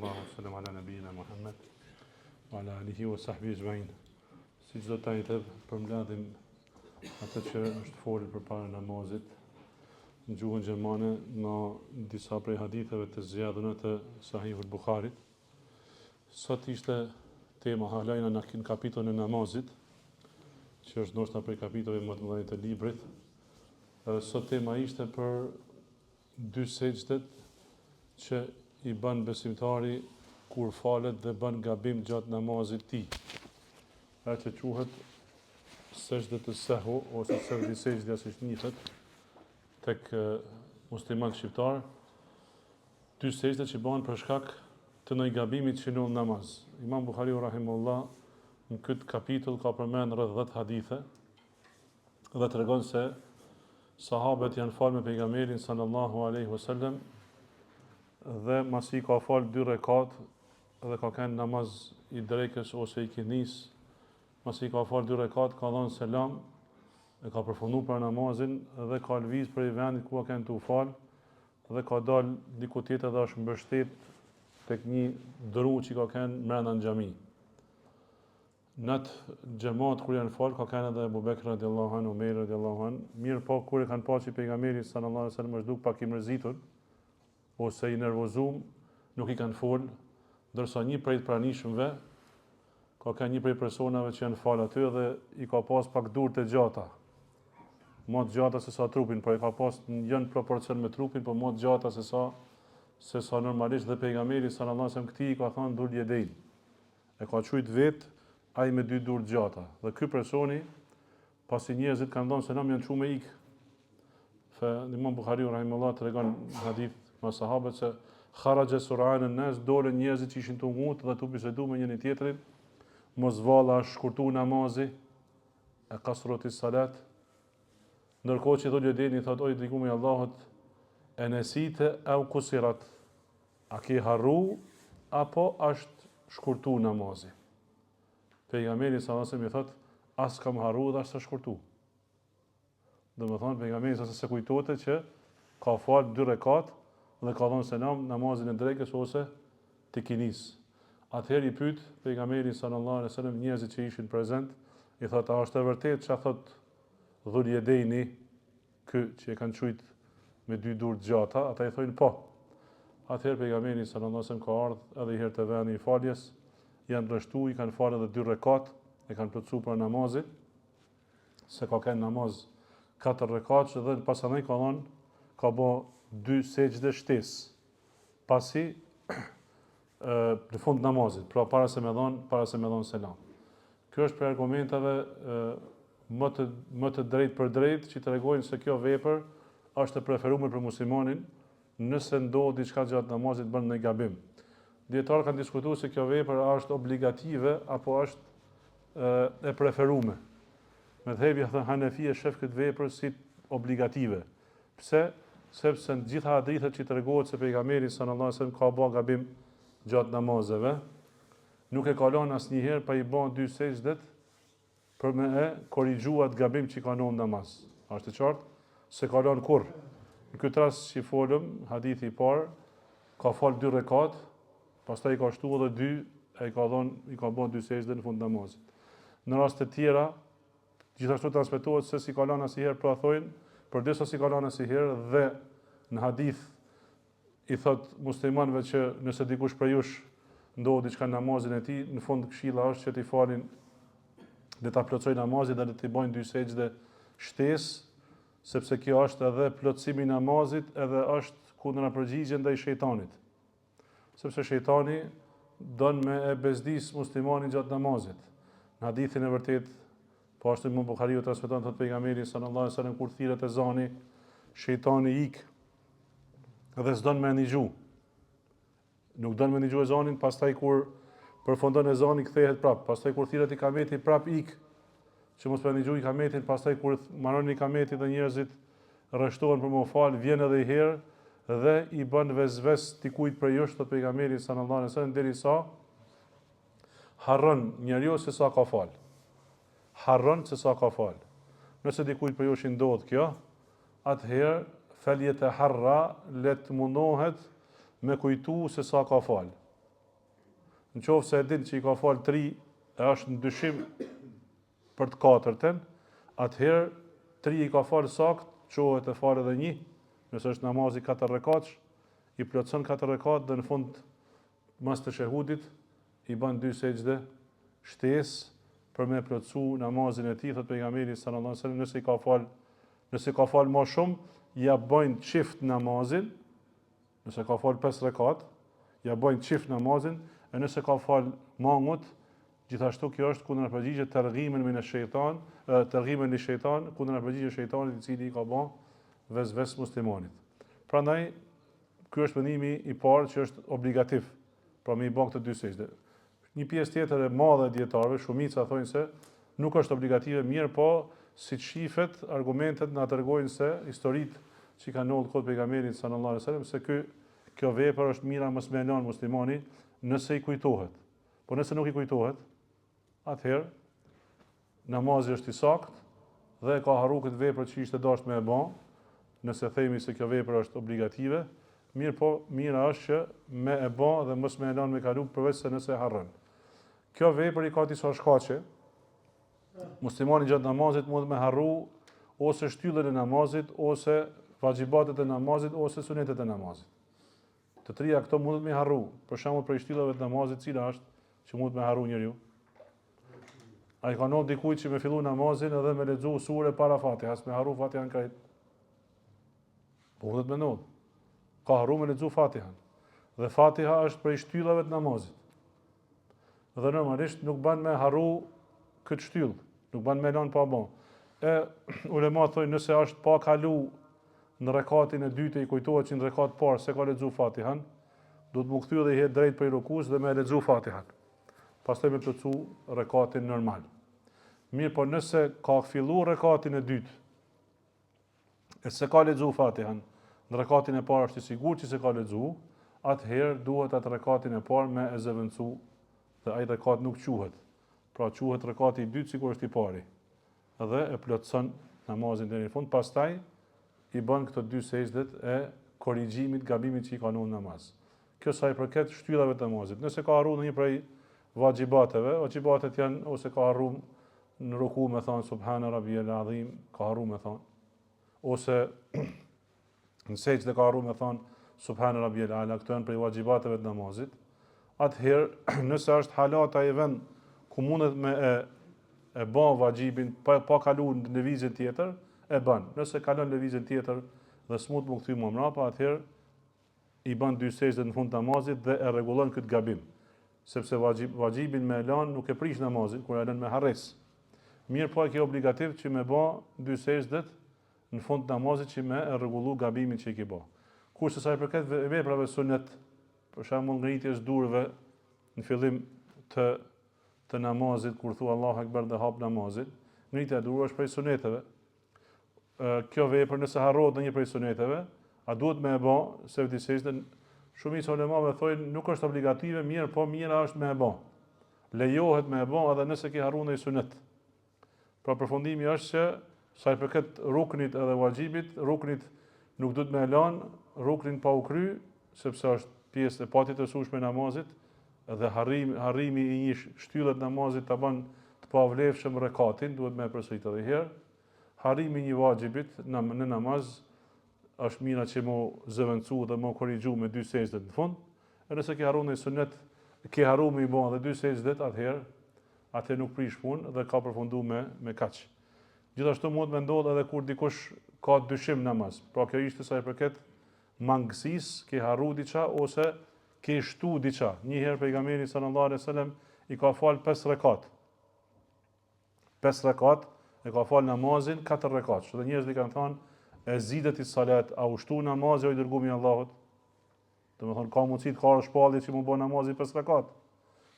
sallallahu alaihi wasallam ala nabiyina Muhammad wa ala alihi wa sahbihi ajma'in. Si çdo të të përmbledhim atë që është folur përpara namazit në gjuhën gjermane në disa prej haditheve të zgjedhura të Sahihul Bukharit. Sot ishte tema halajna në kapitullin e namazit, që është ndoshta prej kapitulleve më të mëdha të librit. Sot tema ishte për dy sejdët që i bën besimtari kur falet dhe bën gabim gjatë namazit tij. Atë që quhet sejdët e sahwi ose sejdja siç njihet tek muslimanët shqiptar, dy sejdë që bëhen për shkak të ndonjë gabimi që në namaz. Imam Buhariu rahimahullah në këtë kapitull ka përmend rreth 10 hadithe dhe tregon se sahabët janë falë me pejgamberin sallallahu alaihi wasallam dhe masi ka falë 2 rekat dhe ka kanë namaz i drekës ose i kindis, masi ka falë 2 rekat ka dhënë selam e ka përfunduar për namazin dhe ka lviz për i vendit ku ka kanë të falë dhe ka dalë diku tjetër dhe është mbështet tek një dru që ka kanë brenda në xhami. Nat xhamat kur janë fal ka kanë edhe Abu Bekr radhiyallahu anhu, Umer radhiyallahu anhu, mirë po kur e kanë pasur pejgamberi sallallahu alaihi wasallam është duk pak i mërzitur ose i nervozum, nuk i kanë fol, ndërsa një prej pranishmëve ka kanë një prej personave që janë fal aty dhe i ka pas pak durë të gjata. Më të gjata se sa trupin, por e ka pas janë proporcion me trupin, por më të gjata se sa normalisht dhe pejgamberi sallallahu alaihi wasallam këtij ka thënë dul jedejn. E ka thujt vet ai me 2 durë gjata. Dhe ky personi, pasi njerëzit kanë dhënë selam, janë çu me ik. Imam Buhariu rahimahullah tregon hadith me sahabët se kharaja sur'an an-nas, dolën njerëzit që ishin të ngut dhe të bisedu me njëri tjetrin, mos valla shkurtu namazi, e kasroti salat. Ndërkohë që dhul jedeni thot oj dikumi i Allahut, e nesite au kusirat, a ke harru apo është shkurtu namazi. Pejgamberi sallallahu alaihi wasallam i thot, as kam harru dhe as shkurtu. Domethënë pejgamberi sa se kujtohet që ka fal 2 rekat dhe ka dhënë selam namazin e drekës ose të kinis. Atëherë i pyet pejgamberi sallallahu alaihi wasallam njerëzit që ishin prezent, i thot a është e vërtetë çka thot dhul jedeni ky që e kanë thujt me 2 durë të gjata? Ata i thonë po. Atëherë pejgamberi sallallahu alaihi wasallam ka ardhur edhe herë te vendi i faljes, janë rreshtu, i kanë falë edhe 2 rekat, e kanë plotësuar për namazin, se ka kanë namaz 4 rekat dhe pastaj ka bë 2 sejdë shtesë. Pasi në fund namazit, pra para se me dhon selam. Kjo është për argumentave më të drejtë për drejtë që tregojnë se kjo vepër është e preferuar për muslimanin nëse ndodh diçka gjatë namazit bën në gabim. Dietarët kanë diskutuar se kjo vepër është obligative apo është e preferuar. Medhhebi Hanefi shef këtë vepër si obligative. Pse? Sepse në gjitha hadithet që tregohet se pejgamberi sallallahu alajhi wasallam ka bë gabim gjatë namazeve, nuk e ka lënë asnjëherë pa i bën 2 sejdët për me e korrigjuar atë gabim që ka në namaz. Është e qartë se ka lënë kurr. Në këtë rast që folëm, hadithi i parë ka fal 2 rekat, pastaj ka shtu edhe 2, i ka bën 2 sejdë në fund namazit. Në raste të tjera, gjithashtu transmetohet se si ka lënë asnjëherë, pra thojnë, përdisa si ka lënë asnjëherë dhe në hadith i thot muslimanëve që nëse dikush prej jush ndodhi diçka në namazin e tij, në fund këshilla është që t'i falin dhe ta plotësojnë namazin dhe t'i bëjnë 2 sejdë shtesë, sepse kjo është edhe plotësimi i namazit, edhe është kundërpërgjigje ndaj shejtanit. Sepse shejtani don me e bezdis muslimanin gjatë namazit. Në hadithin e vërtet, po ashtu Imam Buhariu transmeton thot pejgamberi sallallahu alajhi wasallam kur thirret ezani, shejtani ik dhe s'don me ndigju. Nuk don me ndigju ezanin, pastaj kur përfundon ezani kthehet prap, pastaj kur thirret ikameti prap ik, që mos me ndigju ikametin, pastaj kur mbaron ikameti dhe njerëzit rreshtohen për më fal, vjen edhe i herë dhe i bën vezves dikujt për jush, thot pejgamberi sallallahu alajhi wasallam, derisa harron njeriu se sa ka fal. Harron se sa ka fal. Nëse dikujt për jush i ndodh kjo, atëherë feljet e harra let mundohet me kujtu se sa ka fal. Në qoftë se e din që i ka falë 3 e është në dyshim për të katërtën, atëherë 3 i ka falë sakt, qohet e falë edhe 1, nëse është namazi 4 rekatsh, i plotson 4 rekat dhe në fund mas të shehudit i bën 2 sejdë shtesë për me plotsu namazin e tij, thot pejgamberi sallallahu alajhi wasallam, nëse ka fal më shumë, ja bëjnë çift namazin, nëse ka fal 5 rekat, ja bëjnë çift namazin, e nëse ka fal mangut, gjithashtu kjo është kundërpërgjigje terghimen min ash-shaytan, terghimen li shejtan, kundërpërgjigje shejtanit i cili i ka bën vezves muslimanit. Prandaj ky është mendimi i parë që është obligativ, pra me i bën këto 2 sejdë. Një pjesë tjetër e madhe e dietarëve, shumica thonë se nuk është obligative, mirë po siç shifet, argumentet na tregojnë se historitë që kanë ndodhur kod pejgamberit sallallahu alajhi wasallam se kjo vepër është mira mos më lën muslimani nëse i kujtohet. Po nëse nuk i kujtohet, atëherë namazi është i saktë dhe ka harru këtë vepër që ishte dashur me e bë, nëse themi se kjo vepër është obligative, mirë po mira është që me e bë dhe mos më lën me kalu përveç se nëse harron. Kjo vepër i ka disa shkaqe. Muslimani gjatë namazit mund me harru ose shtyllën e namazit, ose vaxhibatet e namazit, ose sunetet e namazit. Të trija këto mund me harru. Për shembull për shtyllave të namazit, cila është që mund me harru njeriu? Ai ka ndodhur dikujt që me fillu namazin edhe me lexu sure para Fatihas, me harru Fatihan krejt. Po mund të mendon. Ka harru me lexu Fatihan. Dhe Fatiha është prej shtyllave të namazit. Dhe normalisht nuk ban me harru këtë shtyllë, nuk ban me lënë pa bën. E ulemat thonë nëse është pa kalu në rekatin e dytë i kujtohet që në rekat parë se ka lexu Fatihan, do të më kthy dhe i het drejt prej rukus dhe me lexu Fatihan. Pastaj me plotsu rekatin normal. Mirë, po nëse ka fillu rekatin e dytë e se ka lexu Fatihan, në rekatin e parë është i sigurt që se ka lexu, atëherë duhet atë rekatin e parë me e zëvendësu dhe ai rekat nuk quhet. Pra quhet rekati i dytë sikur është i pari. Dhe e plotson namazin deri në fund, pastaj i bën këto 2 sejdët e korrigjimit gabimit që i ka në namaz. Kjo sa i përket shtyllave të namazit. Nëse ka harruar një prej vaxhibateve, vaxhibatet janë ose ka harruar në ruku me thon subhana rabbiyal azim, ka harruar me thon, ose në sejdë ka harruar me thon subhana rabbiyal ala, këto janë prej vaxhibateve të namazit. Atëherë, nëse është halata e vend ku mundet me e bën vaxhibin pa kaluar në lëvizje tjetër, e bën. Nëse kalon lëvizje tjetër dhe smut më kthy më mbrapa, atëherë i bën 2 sejdë në fund të namazit dhe e rregullon këtë gabim. Sepse vaxhibin me lën nuk e prish namazin, kur e lën me harres. Mirë po e ke obligativ që me bë 2 sejdët në fund të namazit që me e rregullu gabimin që i ke bë. Kurse sa i përket veprave sunet, për shembull ngritjes durve në fillim të namazit, kur thua Allahu Akbar dhe hap namazin, ngritja e durve është prej suneteve. Kjo vepër nëse harrohet në një prej suneteve, a duhet me e bë se vëdësisht shumica ulemave thonë nuk është obligative, mirë po mira është me e bë. Lejohet me e bë edhe nëse ke harruar një sunet. Pra përfundimi është që sa i përket ruknit edhe vaxhibit, ruknit nuk duhet me e lënë, ruknin pa u kry, sepse është pjesë e patjetërsueshme e namazit, dhe harrimi i një shtyllë të namazit ta bën të pavlefshëm rekatin, duhet me e përsëritë edhe herë. Harrimi i një vaxhibit në namaz është mira që mo zëvendësu dhe mo korrigju me 2 sejdë në fund. E nëse ke harruar një sunet, ke harruar me i bën edhe 2 sejdë, atëherë nuk prish punë dhe ka përfunduar me kaq. Gjithashtu mund të ndodhë edhe kur dikush ka dyshim namaz. Pra kjo ishte sa i përket mangësisë, ke harruar diçka ose ke shtu diçka. Një herë pejgamberi sallallahu alajhi wasallam i ka fal 5 rekat. 5 rekat e ka fal namazin 4 rekat. Dhe njerëzit kanë thënë e zidet i salat, a u shtu namazi o i dërgumi i Allahut? Domethënë ka mundësi të ka shpallje që mu bë namazi 5 rekat.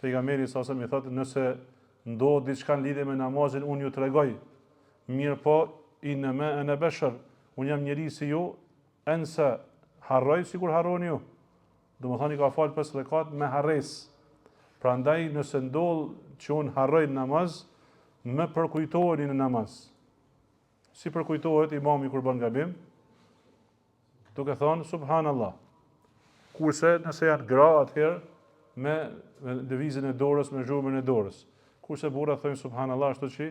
Pejgamberi sallallahu alajhi wasallam i thotë nëse ndodh diçka në lidhje me namazin, unë ju tregoj. Mirë po inma ana bashar, unë jam njeri si ju, ense harroj sikur harroni ju. Domethënë i ka fal 5 rekat me harres. Prandaj nëse ndodh që unë harroj namaz, më përkujtoheni në namaz. Si përkujtohet imami kur bën gabim? Duke thonë subhanallah. Kurse nëse janë gra, atëherë me lëvizjen e dorës, me zhurmën e dorës. Kurse burrat thonë subhanallahu ashtu që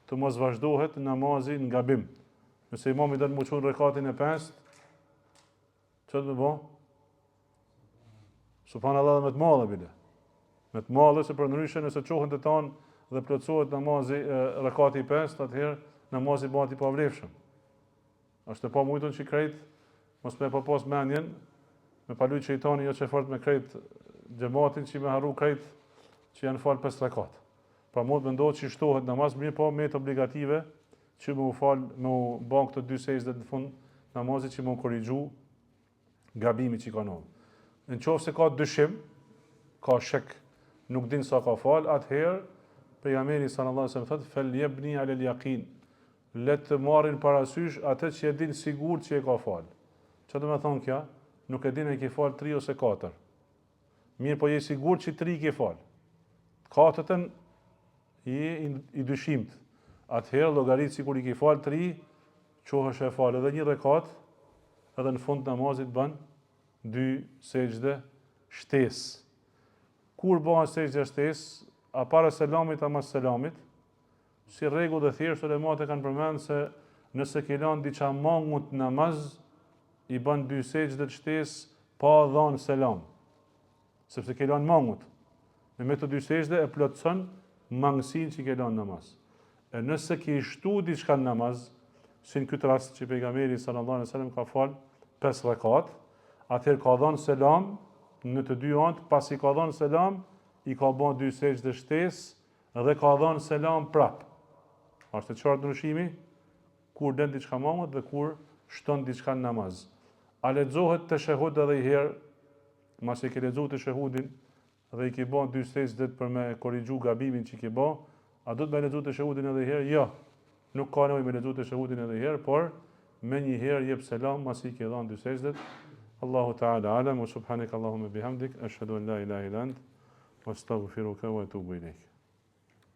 të mos vazhdohet namazi në gabim. Nëse imami do të më çon rekatin e 5, çfarë do të bëj? Subhanallahu me të madhe bile. Me të madhe se për ndryshe nëse çohen të tan dhe plotësohet namazi rekati i 5, atëherë namazi bëhet i pavlefshëm. Është e pamujtur që krejt mos me pa pas mendjen, me paluj shejtani jo që fort me krejt xhamatin që me harru krejt që janë fal 5 rekat. Pra mund të mendohet që shtohet namaz mirë, po me të obligative që me u fal, me u bën këto 2 sejdë në fund namazit që me u korrigju gabimi që ka ndodhur. Nëse ka dyshim, ka shek, nuk din sa ka fal, atëherë pejgamberi sallallahu alajhi wasallam thotë fel yabni ala al-yaqin. Le të marrin parasysh atë që e din sigurt që e ka fal. Çfarë do të thonë kjo? Nuk e din e ke fal 3 ose 4. Mirë, po je sigurt që 3 ke fal. Katërtën je i dyshimt. Atëherë llogarit sikur i ke fal 3, çohesh e fal edhe 1 rekat, edhe në fund namazit bën 2 sejdë shtesë. Kur bëhen sejdë shtesë, a para selamit a mas selamit, si rregull dhe thjesht ulemat e kanë përmendur se nëse ke lënë diçka mangut namaz, i bën 2 sejdë shtesë pa dhënë selam. Sepse ke lënë mangut. Me të 2 sejdë e plotson mangësinë që ke lënë namaz. E nëse ke shtu diçka në namaz, si në këtë rast që pejgamberi sallallahu alajhi wasallam ka fal 5 rekat, atëherë ka dhënë selam në të 2 anë, pasi ka dhënë selam, i ka bën 2 sejdë shtesë dhe ka dhënë selam prap. Është të qartë ndryshimi kur den diçka mangut dhe kur shton diçka në namaz. A lexohet teshehud edhe i herë, masi ke lexuar teshehudin dhe i ke bën 2 sejdë për me korrigju gabimin që ke bën, a do të më lexohet teshehudin edhe i herë? Jo. Nuk ka nevojë me lexuar teshehudin edhe i herë, por me një herë jep selam masi ke dhënë 2 sejdë. Allahu ta'ala alam wa subhanaka Allahumma bihamdik ashhadu an la ilaha illa ant wa astaghfiruka wa atubu ilayk.